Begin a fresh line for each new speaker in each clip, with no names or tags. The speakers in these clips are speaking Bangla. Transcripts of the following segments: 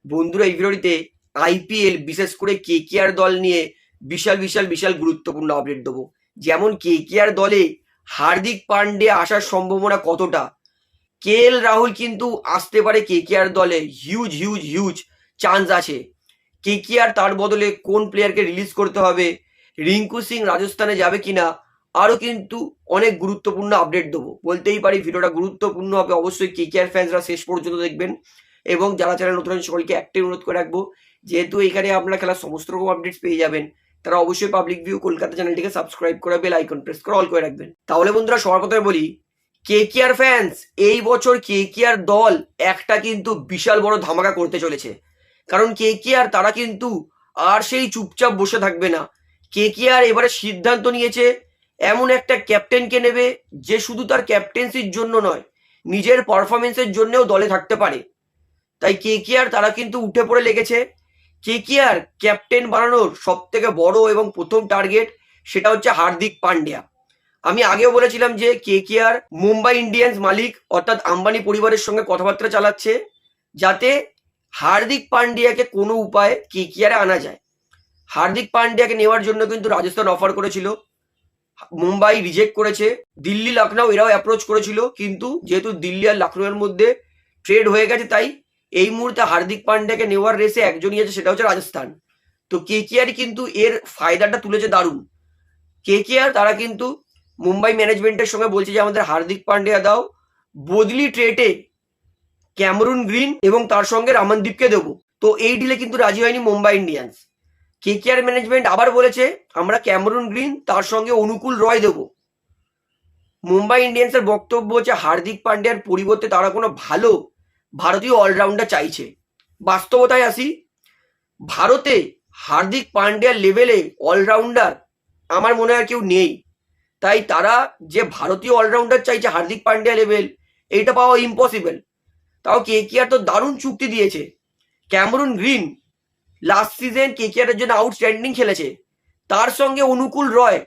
বন্ধুরা, এই ভিডিওটিতে আইপিএল বিশেষ করে কেকেআর দল নিয়ে বিশাল গুরুত্বপূর্ণ আপডেট দেবো। যেমন কেকেআর দলে হার্দিক পান্ডে আসার সম্ভাবনা কতটা, রাহুল কিন্তু আসতে পারে কেকেআর দলে, হিউজ চান্স আছে। কেকেআর তার বদলে কোন প্লেয়ারকে রিলিজ করতে হবে, রিঙ্কু সিং রাজস্থানে যাবে কিনা, আরও কিন্তু অনেক গুরুত্বপূর্ণ আপডেট দেবো। বলতেই পারি ভিডিওটা গুরুত্বপূর্ণ হবে, অবশ্যই কেকেআর ফ্যান্সরা শেষ পর্যন্ত দেখবেন। এবং যারা চ্যানেল নতুন সকলকে একটাই অনুরোধ করে রাখবো, যেহেতু এখানে আপনারা খেলার সমস্ত রকম আপডেটস পেয়ে যাবেন, তারা অবশ্যই পাবলিক ভিউ কলকাতা চ্যানেলটিকে সাবস্ক্রাইব করে বেল আইকন প্রেস করে অল করে রাখবেন। তাহলে বন্ধুরা, সবার কথায় বলি, কেকেআর ফ্যান্স এই বছর কেকেআর দল একটা কিন্তু বিশাল বড় ধামাকা করতে চলেছে। কারণ কেকেআর তারা কিন্তু আর সেই চুপচাপ বসে থাকবে না। কেকেআর এবারে সিদ্ধান্ত নিয়েছে এমন একটা ক্যাপ্টেনকে নেবে যে শুধু তার ক্যাপ্টেন্সির জন্য নয়, নিজের পারফরমেন্সের জন্যও দলে থাকতে পারে। তাই কেকেআর তারা কিন্তু উঠে পড়ে লেগেছে। কেকেআর ক্যাপ্টেন বানানোর সব থেকে বড় এবং প্রথম টার্গেট সেটা হচ্ছে হার্দিক পান্ডিয়া। আমি আগেও বলেছিলাম যে কেকেআর মুম্বাই ইন্ডিয়ান্স মালিক অর্থাৎ আম্বানি পরিবারের সঙ্গে কথাবার্তা চালাচ্ছে যাতে হার্দিক পান্ডিয়াকে কোনো উপায়ে কেকেআরে আনা যায়। হার্দিক পান্ডিয়াকে নেওয়ার জন্য কিন্তু রাজস্থান অফার করেছিল, মুম্বাই রিজেক্ট করেছে, দিল্লি লখনৌ এরাও অ্যাপ্রোচ করেছিল, কিন্তু যেহেতু দিল্লি আর লখনৌয়ের মধ্যে ট্রেড হয়ে গেছে, তাই এই মুহূর্তে হার্দিক পান্ডিয়াকে নেওয়ার রেসে একজনই আছে, সেটা হচ্ছে রাজস্থান। তো কেকেআর কিন্তু এর ফায়দাটা তুলেছে দারুণ। কেকেআর তারা কিন্তু মুম্বাই ম্যানেজমেন্টের সঙ্গে বলছে যে আমাদের হার্দিক পান্ডিয়া দাও, বদলি ট্রেডে ক্যামেরুন গ্রিন এবং তার সঙ্গে রামনদীপকে দেবো। তো এই ডিলে কিন্তু রাজি হয়নি মুম্বাই ইন্ডিয়ান্স। কেকেআর ম্যানেজমেন্ট আবার বলেছে আমরা ক্যামেরুন গ্রিন তার সঙ্গে অনুকূল রয় দেব। মুম্বাই ইন্ডিয়ান্সের বক্তব্য হচ্ছে হার্দিক পান্ডিয়ার পরিবর্তে তারা কোনো ভালো ভারতীয় অলরাউন্ডার চাইছে। বাস্তবতায় আসি, ভারতে হার্দিক পান্ডিয়ার লেভেলে অলরাউন্ডার আমার মনে হয় কেউ নেই। তাই তারা যে ভারতীয় অলরাউন্ডার চাইছে হার্দিক পান্ডিয়া লেভেল, এইটা পাওয়া ইম্পসিবল। তাও কেকেআর তো দারুণ চুক্তি দিয়েছে। ক্যামেরুন গ্রিন লাস্ট সিজন কেকেআরের জন্য আউটস্ট্যান্ডিং খেলেছে, তার সঙ্গে অনুকূল রয়,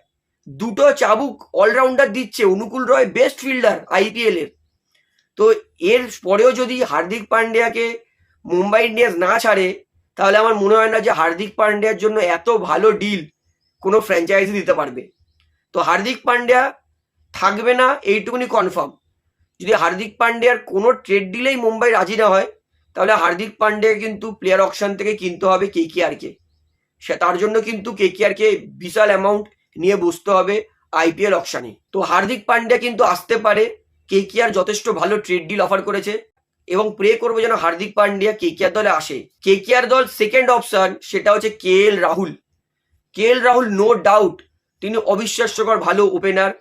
দুটো চাবুক অলরাউন্ডার দিচ্ছে। অনুকূল রয় বেস্ট ফিল্ডার আইপিএল এর। তো এর পরেও যদি হার্দিক পান্ডিয়াকে মুম্বাই ইন্ডিয়ান্স না ছাড়ে, তাহলে আমার মনে হয় না যে হার্দিক পান্ডিয়ার জন্য এত ভালো ডিল কোনো ফ্র্যাঞ্চাইজি দিতে পারবে। তো হার্দিক পান্ডিয়া থাকবে না এইটুকুনি কনফার্ম। যদি হার্দিক পান্ডিয়ার কোনো ট্রেড ডিলেই মুম্বাই রাজি না হয়, তাহলে হার্দিক পান্ডিয়া কিন্তু প্লেয়ার অকশন থেকে কিনতে হবে কেকেআরকে। সে তার জন্য কিন্তু কেকেআরকে বিশাল অ্যামাউন্ট নিয়ে বসতে হবে আইপিএল অকশনে। তো হার্দিক পান্ডিয়া কিন্তু আসতে পারে, কেকেআর যথেষ্ট ভালো ট্রেড ডিল অফার করেছে এবং প্রে করবো যেন হার্দিক পান্ডিয়া কেকেআর দলে আসে। কেকেআর দল সেকেন্ড অপশন সেটা হচ্ছে রাহুল। রাহুল নো ডাউট তিনি অবিশ্বাস্যকর ভালো ওপেনার,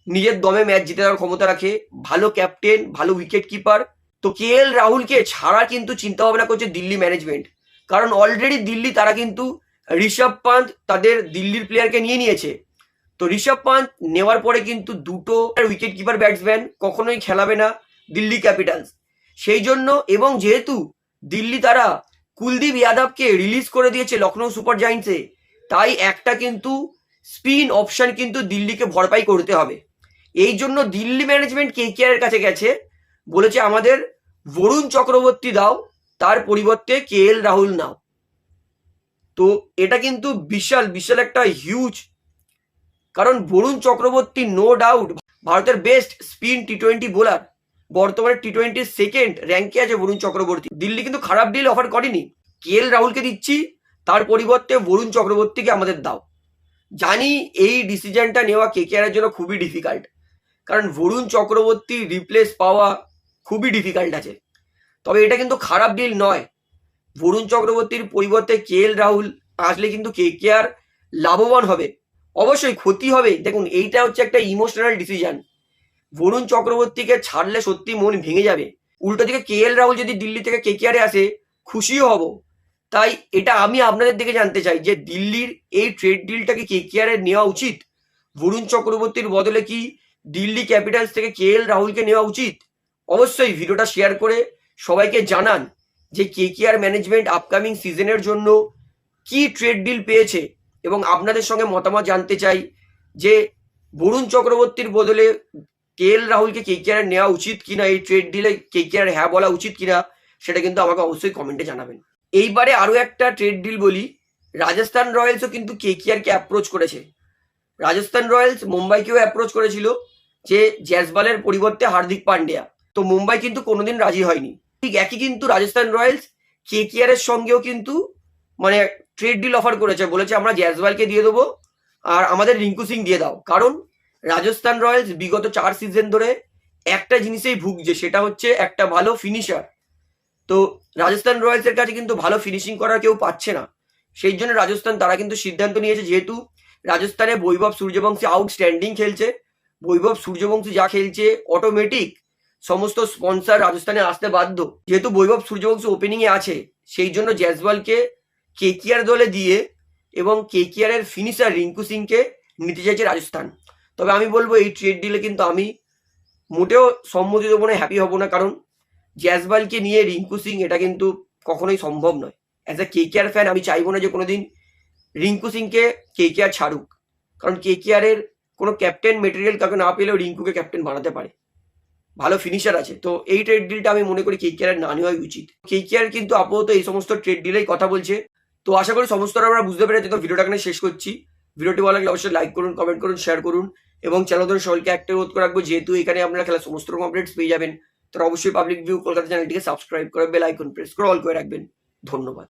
নিজের দমে ম্যাচ জিতে দেওয়ার ক্ষমতা রাখে, ভালো ক্যাপ্টেন, ভালো উইকেট কিপার। তো রাহুলকে ছাড়া কিন্তু চিন্তা ভাবনা করছে দিল্লি ম্যানেজমেন্ট। কারণ অলরেডি দিল্লি তারা কিন্তু ঋষভ পান্ত তাদের দিল্লির প্লেয়ারকে নিয়ে নিয়েছে। তো ঋষভ পান্ত নেওয়ার পরে কিন্তু দুটো উইকেট কিপার ব্যাটসম্যান কখনোই খেলাবে না দিল্লি ক্যাপিটালস। সেই জন্য, এবং যেহেতু দিল্লি তারা কুলদীপ যাদবকে রিলিজ করে দিয়েছে লখনৌ সুপার জায়ান্টসে, তাই একটা কিন্তু স্পিন অপশন কিন্তু দিল্লিকে ভরপাই করতে হবে। এই জন্য দিল্লি ম্যানেজমেন্ট কেকেআর এর কাছে গেছে, বলেছে আমাদের বরুণ চক্রবর্তী দাও, তার পরিবর্তে রাহুল নাও। তো এটা কিন্তু বিশাল একটা হিউজ, কারণ বরুণ চক্রবর্তী নো ডাউট ভারতের বেস্ট স্পিন টি-20 বোলার, বর্তমানে টি-20 সেকেন্ড র্যাঙ্কে আছে বরুণ চক্রবর্তী। দিল্লি কিন্তু খারাপ ডিল অফার করেনি, রাহুলকে দিচ্ছি, তার পরিবর্তে বরুণ চক্রবর্তীকে আমাদের দাও। জানি এই ডিসিশনটা নেওয়া কেকেআর এর জন্য খুবই ডিফিকাল্ট, কারণ বরুণ চক্রবর্তী রিপ্লেস পাওয়া খুবই ডিফিকাল্ট আছে। তবে এটা কিন্তু খারাপ ডিল নয়। বরুণ চক্রবর্তীর পরিবর্তে রাহুল আসলে কিন্তু কেকেআর লাভবান হবে, অবশ্যই ক্ষতি হবে। দেখুন, এইটা হচ্ছে একটা ইমোশনাল ডিসিশন। বরুণ চক্রবর্তীকে ছাড়লে সত্যি মন ভেঙে যাবে। উল্টো দিকে রাহুল যদি দিল্লি থেকে কেকেআরে আসে, খুশিও হব। তাই এটা আমি আপনাদের দিকে জানতে চাই যে দিল্লির এই ট্রেড ডিলটাকে কেকেআর এর নেওয়া উচিত, বরুণ চক্রবর্তীর বদলে কি দিল্লি ক্যাপিটালস থেকে রাহুলকে নেওয়া উচিত? অবশ্যই ভিডিওটা শেয়ার করে সবাইকে জানান যে কেকেআর ম্যানেজমেন্ট আপকামিং সিজনের জন্য কি ট্রেড ডিল পেয়েছে, এবং আপনাদের সঙ্গে মতামত জানতে চাই যে বরুণ চক্রবর্তীর বদলে রাহুলকে কেকেআর নেওয়া উচিত কিনা, এই ট্রেড ডিলে কেকেআর হ্যাঁ বলা উচিত কিনা। সেটা কিন্তু আমাকে অবশ্যই কমেন্টে জানাবেন। এইবারে আরো একটা ট্রেড ডিল বলি, রাজস্থান রয়্যালসও কিন্তু কেকেআরকে অ্যাপ্রোচ করেছে। রাজস্থান রয়্যালস মুম্বাইকেও অ্যাপ্রোচ করেছিল যে জ্যাসবালের পরিবর্তে হার্দিক পান্ডিয়া, তো মুম্বাই কিন্তু কোনোদিন রাজি হয়নি। ঠিক একই কিন্তু রাজস্থান রয়্যালস কেকেআর এর সঙ্গেও কিন্তু মানে ট্রেড ডিল অফার করেছে, বলেছে আমরা জ্যাসবালকে দিয়ে দেবো আর আমাদের রিঙ্কু সিং দিয়ে দাও। কারণ রাজস্থান রয়্যালস বিগত 4 সিজন ধরে একটা জিনিসেই ভুগছে, সেটা হচ্ছে একটা ভালো ফিনিশার। তো রাজস্থান রয়্যালসের কাছে কিন্তু ভালো ফিনিশিং করার কেউ পাচ্ছে না, সেই জন্য রাজস্থান তারা কিন্তু সিদ্ধান্ত নিয়েছে, যেহেতু রাজস্থানে বৈভব সূর্যবংশী আউটস্ট্যান্ডিং খেলছে, বৈভব সূর্যবংশী যা খেলছে অটোমেটিক সমস্ত স্পন্সর রাজস্থানে আসতে বাধ্য। যেহেতু বৈভব সূর্যবংশী ওপেনিং এ আছে, সেই জন্য জয়সওয়ালকে কেকেআর দলে দিয়ে এবং কেকেআর এর ফিনিশার রিঙ্কু সিংকে নিতে চাইছে রাজস্থান। তবে আমি বলবো এই ট্রেড ডিলে কিন্তু আমি মোটেও সম্মতি দেবো না, হ্যাপি হব না, কারণ জয়সওয়ালকে নিয়ে রিঙ্কু সিং এটা কিন্তু কখনোই সম্ভব নয়। অ্যাজ এ কেকেআর ফ্যান আমি চাইবো না যে কোনোদিন রিঙ্কু সিংকে কেকেআর ছাড়ুক, কারণ কেকেআর এর কোনো ক্যাপ্টেন মেটেরিয়াল কাউকে না পেলেও রিঙ্কুকে ক্যাপ্টেন বানাতে পারে, ভালো ফিনিশার আছে। তো এই ট্রেড ডিলটা আমি মনে করি কেকেআর না নেওয়াই উচিত। কেকেআর কিন্তু আপাতত এই সমস্ত ট্রেড ডিলেই কথা বলছে। তো আশা করি সমস্তটা আমরা বুঝতে পেরেছি। তো ভিডিওটা এখানে শেষ করছি। ভিডিওটি ভালো লাগলে অবশ্যই লাইক করুন, কমেন্ট করুন, শেয়ার করুন এবং চ্যানেল ধরে সকলকে একটা অনুরোধ করে রাখবো, যেহেতু এখানে আপনারা খেলা সমস্ত রকম আপডেটস পেয়ে যাবেন, তারা অবশ্যই পাবলিক ভিউ কলকাতা চ্যানেলটিকে সাবস্ক্রাইব করে বেল আইকন প্রেস করে অল করে রাখবেন। ধন্যবাদ।